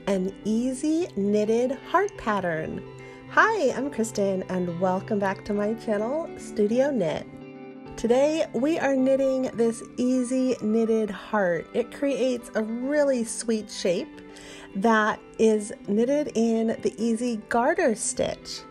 an easy knitted heart pattern. Hi, I'm Kristen and welcome back to my channel, Studio Knit. Today we are knitting this easy knitted heart. It creates a really sweet shape that is knitted in the easy garter stitch.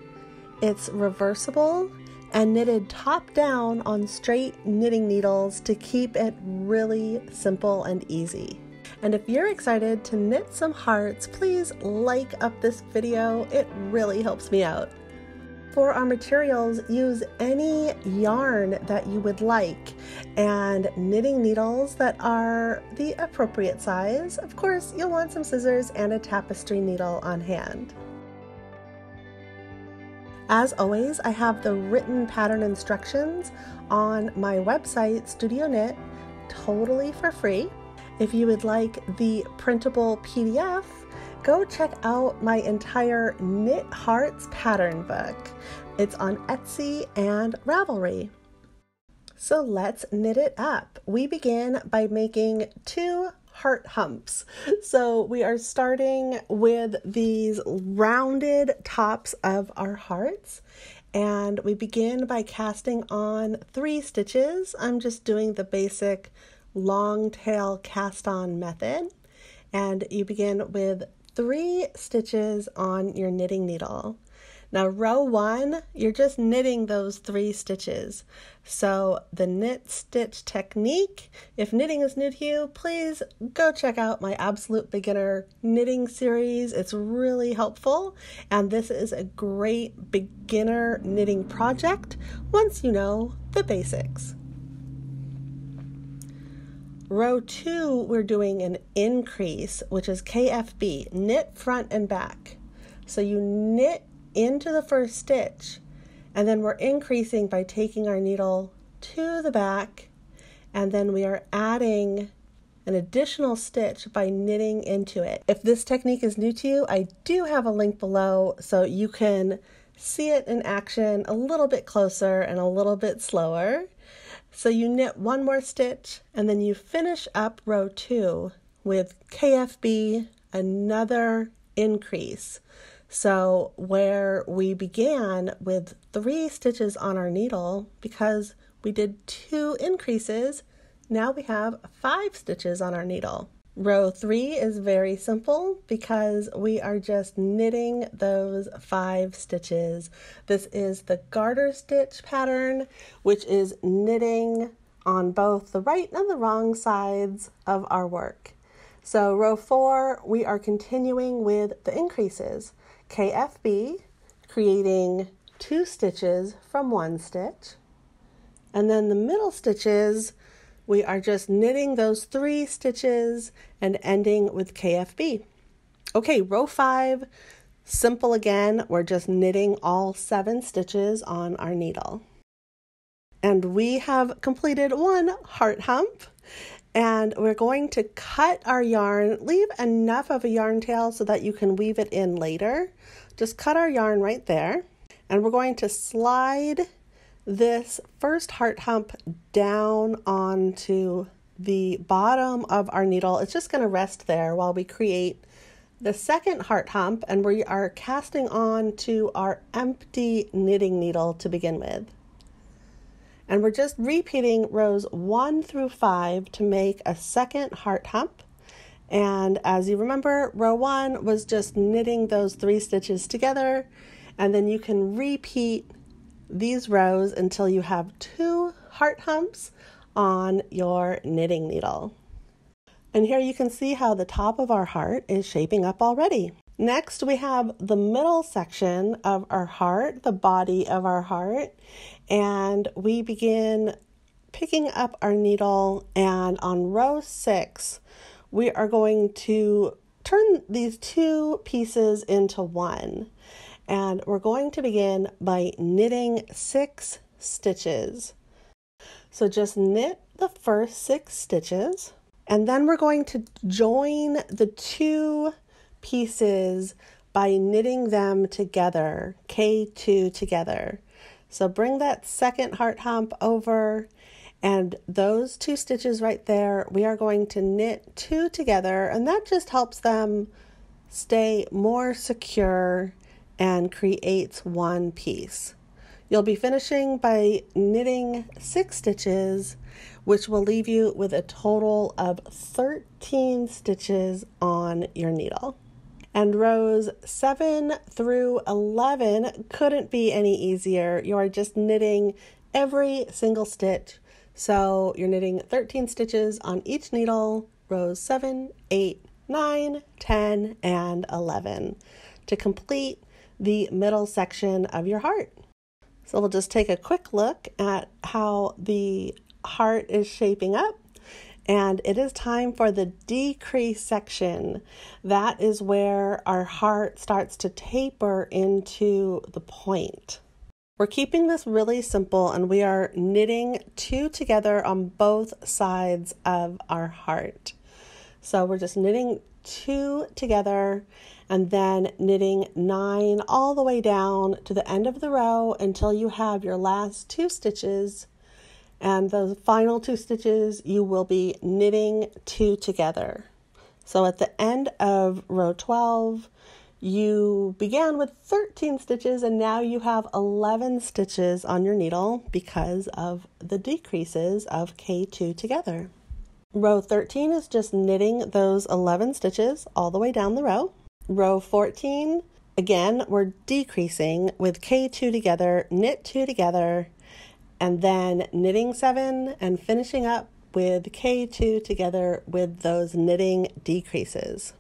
It's reversible and knitted top down on straight knitting needles to keep it really simple and easy. And if you're excited to knit some hearts, please like up this video. It really helps me out. For our materials, use any yarn that you would like and knitting needles that are the appropriate size. Of course, you'll want some scissors and a tapestry needle on hand. As always, I have the written pattern instructions on my website, Studio Knit, totally for free. If you would like the printable PDF, go check out my entire Knit Hearts pattern book. It's on Etsy and Ravelry. So let's knit it up. We begin by making 2 heart humps. So we are starting with these rounded tops of our hearts, and we begin by casting on 3 stitches. I'm just doing the basic long tail cast on method, and you begin with 3 stitches on your knitting needle. Now row 1, you're just knitting those 3 stitches. So the knit stitch technique, if knitting is new to you, please go check out my absolute beginner knitting series. It's really helpful, and this is a great beginner knitting project once you know the basics. Row 2, we're doing an increase, which is KFB, knit front and back. So you knit into the first stitch, and then we're increasing by taking our needle to the back, and then we are adding an additional stitch by knitting into it. If this technique is new to you, I do have a link below so you can see it in action a little bit closer and a little bit slower. So you knit 1 more stitch, and then you finish up row 2 with KFB, another increase. So where we began with 3 stitches on our needle, because we did 2 increases, now we have 5 stitches on our needle. Row 3 is very simple because we are just knitting those 5 stitches. This is the garter stitch pattern, which is knitting on both the right and the wrong sides of our work. So row 4, we are continuing with the increases. KFB, creating 2 stitches from 1 stitch. And then the middle stitches, we are just knitting those 3 stitches and ending with KFB. Okay, row 5, simple again. We're just knitting all 7 stitches on our needle. And we have completed 1 heart hump. And we're going to cut our yarn, leave enough of a yarn tail so that you can weave it in later. Just cut our yarn right there. And we're going to slide this first heart hump down onto the bottom of our needle. It's just going to rest there while we create the second heart hump, and we are casting on to our empty knitting needle to begin with. And we're just repeating rows 1 through 5 to make a second heart hump. And as you remember, row 1 was just knitting those 3 stitches together, and then you can repeat these rows until you have 2 heart humps on your knitting needle. And here you can see how the top of our heart is shaping up already. Next, we have the middle section of our heart, the body of our heart, and we begin picking up our needle, and on row 6, we are going to turn these 2 pieces into 1. And we're going to begin by knitting 6 stitches. So just knit the first 6 stitches, and then we're going to join the 2 pieces by knitting them together, K2 together. So bring that second heart hump over, and those 2 stitches right there, we are going to knit 2 together, and that just helps them stay more secure and creates one piece. You'll be finishing by knitting 6 stitches, which will leave you with a total of 13 stitches on your needle. And rows 7 through 11 couldn't be any easier. You are just knitting every single stitch. So you're knitting 13 stitches on each needle, rows 7, 8, 9, 10, and 11 to complete the middle section of your heart. So we'll just take a quick look at how the heart is shaping up. And it is time for the decrease section. That is where our heart starts to taper into the point. We're keeping this really simple, and we are knitting 2 together on both sides of our heart. So we're just knitting 2 together and then knitting 9 all the way down to the end of the row until you have your last 2 stitches. And those final 2 stitches, you will be knitting 2 together. So at the end of row 12, you began with 13 stitches and now you have 11 stitches on your needle because of the decreases of K2 together. Row 13 is just knitting those 11 stitches all the way down the row. Row 14, again, we're decreasing with K2 together, knit 2 together, and then knitting 7 and finishing up with K2 together with those knitting decreases.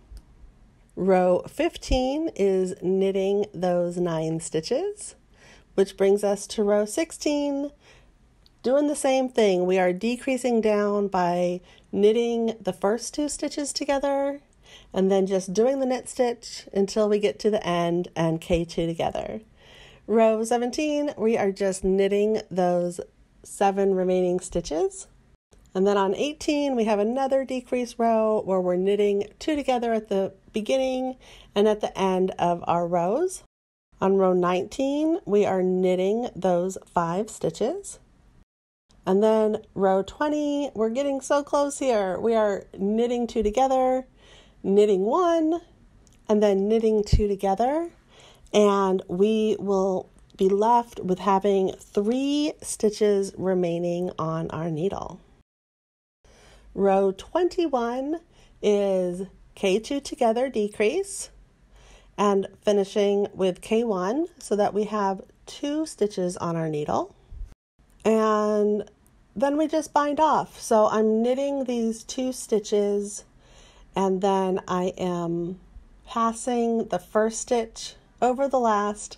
Row 15 is knitting those 9 stitches, which brings us to row 16. Doing the same thing, we are decreasing down by knitting the first 2 stitches together and then just doing the knit stitch until we get to the end and K2 together. Row 17, we are just knitting those 7 remaining stitches. And then on 18, we have another decrease row where we're knitting 2 together at the beginning and at the end of our rows. On row 19, we are knitting those 5 stitches. And then row 20, we're getting so close here. We are knitting 2 together, knitting 1, and then knitting 2 together. And we will be left with having 3 stitches remaining on our needle. Row 21 is K2 together decrease and finishing with K1 so that we have 2 stitches on our needle. And then we just bind off. So I'm knitting these 2 stitches and then I am passing the first stitch over the last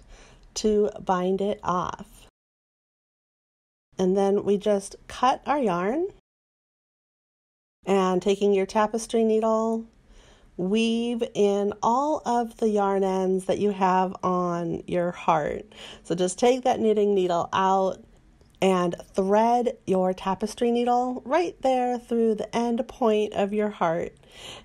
to bind it off. And then we just cut our yarn and taking your tapestry needle, weave in all of the yarn ends that you have on your heart. So just take that knitting needle out and thread your tapestry needle right there through the end point of your heart.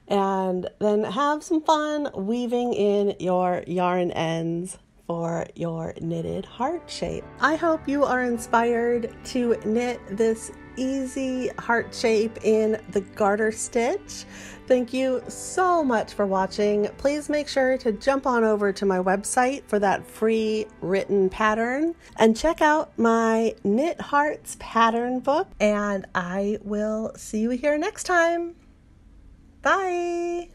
And then have some fun weaving in your yarn ends for your knitted heart shape. I hope you are inspired to knit this easy heart shape in the garter stitch. Thank you so much for watching. Please make sure to jump on over to my website for that free written pattern and check out my Knit Hearts pattern book, and I will see you here next time. Bye.